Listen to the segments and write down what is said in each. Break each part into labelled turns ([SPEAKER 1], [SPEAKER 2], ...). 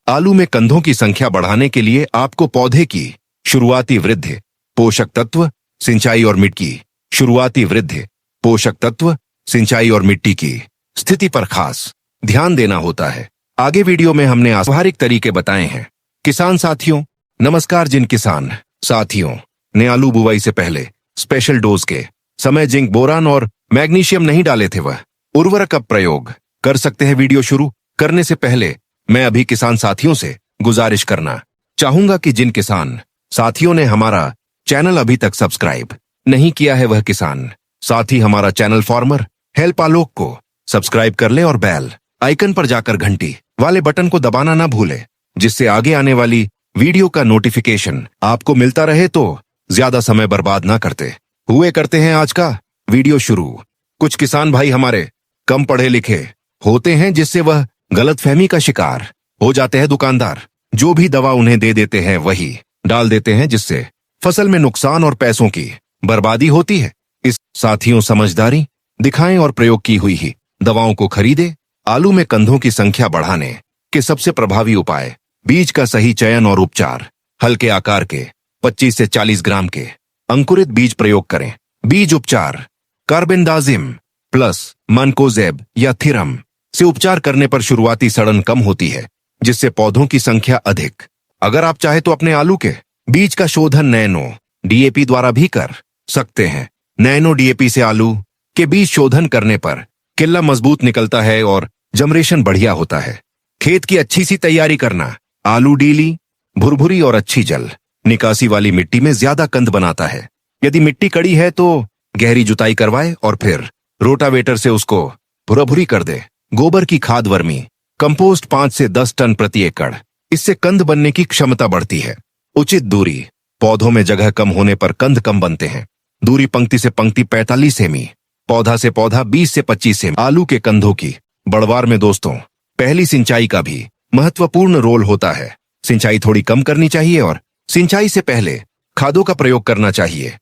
[SPEAKER 1] आलू में कंधों की संख्या बढ़ाने के लिए आपको पौधे की शुरुआती वृद्धि, पोषक तत्व, सिंचाई और मिट्टी शुरुआती वृद्धि, पोषक तत्व, सिंचाई और मिट्टी की स्थिति पर खास ध्यान देना होता है। आगे वीडियो में हमने व्यावहारिक तरीके बताए हैं। किसान साथियों, नमस्कार। जिन किसान साथियों ने आलू बुवाई से पहले स्पेशल डोज के समय जिंक, बोरान और मैग्नीशियम नहीं डाले थे, वह उर्वरक अब प्रयोग कर सकते हैं। वीडियो शुरू करने से पहले मैं अभी किसान साथियों से गुजारिश करना चाहूंगा कि जिन किसान साथियों ने हमारा चैनल अभी तक सब्सक्राइब नहीं किया है, वह किसान साथी हमारा चैनल फार्मर हेल्प आलोक को सब्सक्राइब कर ले और बेल आइकन पर जाकर घंटी वाले बटन को दबाना ना भूले, जिससे आगे आने वाली वीडियो का नोटिफिकेशन आपको मिलता रहे। तो ज्यादा समय बर्बाद ना करते हुए करते हैं आज का वीडियो शुरू। कुछ किसान भाई हमारे कम पढ़े लिखे होते हैं, जिससे वह गलतफहमी का शिकार हो जाते हैं। दुकानदार जो भी दवा उन्हें दे देते हैं वही डाल देते हैं, जिससे फसल में नुकसान और पैसों की बर्बादी होती है। इस साथियों समझदारी दिखाएं और प्रयोग की हुई ही दवाओं को खरीदे। आलू में कंधों की संख्या बढ़ाने के सबसे प्रभावी उपाय: बीज का सही चयन और उपचार। हल्के आकार के 25 से 40 ग्राम के अंकुरित बीज प्रयोग करें। बीज उपचार: कार्बेंडाजिम प्लस मानकोजेब या थिरम से उपचार करने पर शुरुआती सड़न कम होती है, जिससे पौधों की संख्या अधिक। अगर आप चाहे तो अपने आलू के बीज का शोधन नैनो डीएपी द्वारा भी कर सकते हैं। नैनो डीएपी से आलू के बीज शोधन करने पर किल्ला मजबूत निकलता है और जनरेशन बढ़िया होता है। खेत की अच्छी सी तैयारी करना: आलू डीली, भुरभुरी और अच्छी जल निकासी वाली मिट्टी में ज्यादा कंद बनाता है। यदि मिट्टी कड़ी है तो गहरी जुताई करवाए और फिर रोटावेटर से उसको भुरभुरी कर दे। गोबर की खाद, वर्मी कंपोस्ट 5 से 10 टन प्रति एकड़, इससे कंद बनने की क्षमता बढ़ती है। उचित दूरी: पौधों में जगह कम होने पर कंद कम बनते हैं। दूरी: पंक्ति से पंक्ति 45 सेमी, पौधा से पौधा 20 से 25 सेमी। आलू के कंधों की बढ़वार में दोस्तों, पहली सिंचाई का भी महत्वपूर्ण रोल होता है। सिंचाई थोड़ी कम करनी चाहिए और सिंचाई से पहले खादों का प्रयोग करना चाहिए।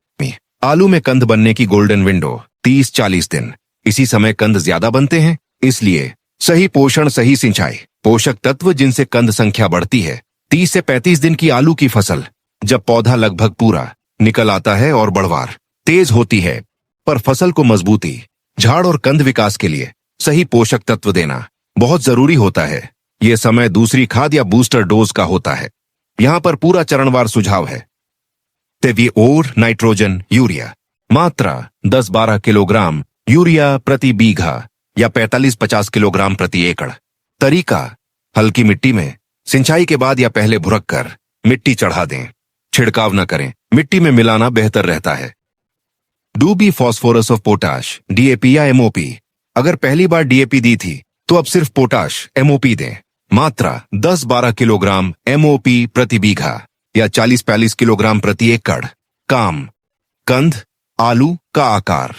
[SPEAKER 1] आलू में कंद बनने की गोल्डन विंडो 30-40 दिन। इसी समय कंद ज्यादा बनते हैं, इसलिए सही पोषण, सही सिंचाई, पोषक तत्व जिनसे कंद संख्या बढ़ती है। 30 से 35 दिन की आलू की फसल, जब पौधा लगभग पूरा निकल आता है और बढ़वार तेज होती है, पर फसल को मजबूती, झाड़ और कंद विकास के लिए सही पोषक तत्व देना बहुत जरूरी होता है। यह समय दूसरी खाद या बूस्टर डोज का होता है। यहां पर पूरा चरणवार सुझाव है। तेविओर नाइट्रोजन यूरिया मात्रा: 10-12 किलोग्राम यूरिया प्रति बीघा या 45-50 किलोग्राम प्रति एकड़। तरीका: हल्की मिट्टी में सिंचाई के बाद या पहले भुरक कर मिट्टी चढ़ा दें। छिड़काव न करें, मिट्टी में मिलाना बेहतर रहता है। डूबी फॉस्फोरस ऑफ पोटाश, डीएपी या एमओपी। अगर पहली बार डीएपी दी थी तो अब सिर्फ पोटाश एमओपी दें। मात्रा: 10-12 किलोग्राम एमओपी प्रति बीघा या 40-45 किलोग्राम प्रति एकड़। काम: कंद, आलू का आकार,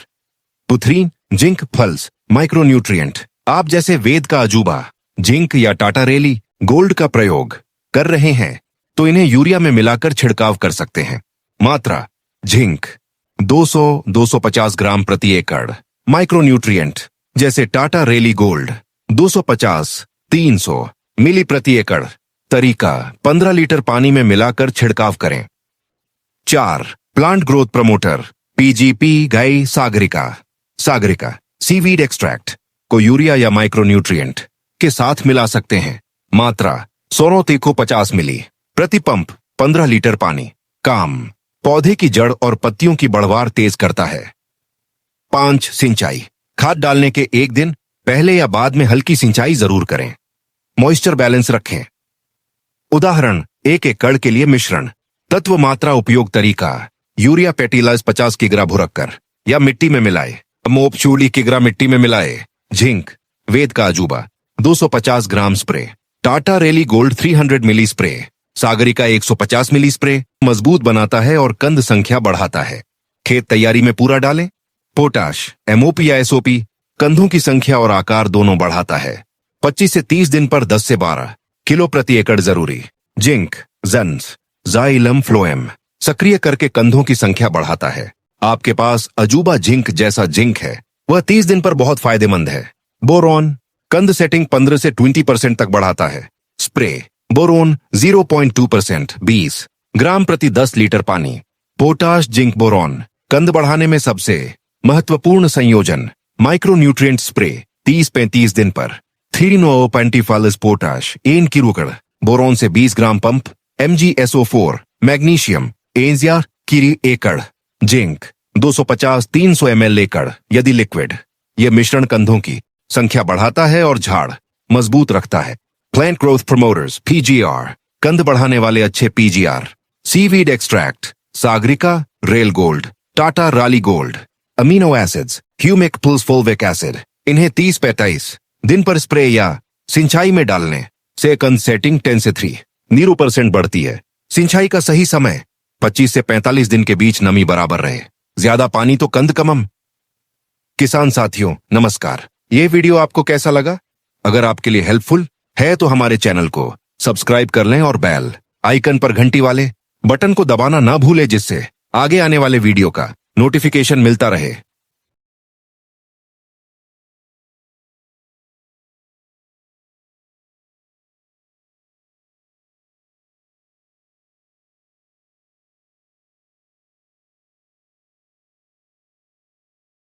[SPEAKER 1] पुथरीन, जिंक, फल्स, माइक्रोन्यूट्रिएंट। आप जैसे वेद का अजूबा जिंक या टाटा रेली गोल्ड का प्रयोग कर रहे हैं तो इन्हें यूरिया में मिलाकर छिड़काव कर सकते हैं। मात्रा: जिंक 200-250 ग्राम प्रति एकड़। माइक्रोन्यूट्रिएंट जैसे टाटा रेली गोल्ड 250-300 मिली प्रति एकड़। तरीका: 15 लीटर पानी में मिलाकर छिड़काव करें। 4. प्लांट ग्रोथ प्रमोटर, पीजीपी गाई सागरिका सीवीड एक्सट्रैक्ट को यूरिया या माइक्रोन्यूट्रिएंट के साथ मिला सकते हैं। मात्रा: 100-50 मिली प्रति पंप, 15 लीटर पानी। काम: पौधे की जड़ और पत्तियों की बढ़वार तेज करता है। 5. सिंचाई: खाद डालने के 1 दिन पहले या बाद में हल्की सिंचाई जरूर करें। मॉइस्चर बैलेंस रखें। उदाहरण: 1 एकड़ के लिए मिश्रण तत्व मात्रा उपयोग तरीका: यूरिया पेटिलाइज 50 किग्रा भुरक कर या मिट्टी में मिलाए। मोप 40 किग्रा मिट्टी में मिलाए। जिंक वेद का अजूबा 250 ग्राम स्प्रे। टाटा रेली गोल्ड 300 मिली स्प्रे। सागरिका 150 मिली स्प्रे। मजबूत बनाता है और कंद संख्या बढ़ाता है। खेत तैयारी में पूरा डालें। पोटाश एमओपी या एसओपी कंधों की संख्या और आकार दोनों बढ़ाता है। 25 से 30 दिन पर 10 से 12 किलो प्रति एकड़ जरूरी। जिंक जन्स जाइलम फ्लोएम सक्रिय करके कंधों की संख्या बढ़ाता है। आपके पास अजूबा जिंक जैसा जिंक है, वह 30 दिन पर बहुत फायदेमंद है। बोरॉन कंद सेटिंग 15 से 20% तक बढ़ाता है। स्प्रे बोरोन 0.2%, 20 ग्राम प्रति 10 लीटर पानी। पोटाश, जिंक, बोरॉन कंद बढ़ाने में सबसे महत्वपूर्ण संयोजन। माइक्रोन्यूट्रिएंट स्प्रे 30-35 दिन पर। थीरिनो पेंटिफालस पोटाश 1 किलोकड़। बोरॉन से 20 ग्राम पंप। MgSO4 मैग्नीशियम एंजिया किरी एकड़। जिंक 250-300 ml एकड़ यदि लिक्विड। यह मिश्रण कंधों की संख्या बढ़ाता है और झाड़ मजबूत रखता है। प्लांट ग्रोथ प्रमोटर्स PGR कंद बढ़ाने वाले अच्छे PGR। सीवीड एक्सट्रैक्ट सागरिका, रेल गोल्ड, टाटा राली gold. Amino acids humic plus fulvic acid. इन्हें 30-35 दिन पर स्प्रे या सिंचाई में डालने से कंद सेटिंग 10 से 3% बढ़ती है। सिंचाई का सही समय 25 से 45 दिन के बीच नमी बराबर रहे। ज्यादा पानी तो कंद कमम। किसान साथियों नमस्कार, ये वीडियो आपको कैसा लगा? अगर आपके लिए हेल्पफुल है तो हमारे चैनल को सब्सक्राइब कर लें और बेल आइकन पर घंटी वाले बटन को दबाना ना भूलें, जिससे आगे आने वाले वीडियो का नोटिफिकेशन मिलता रहे।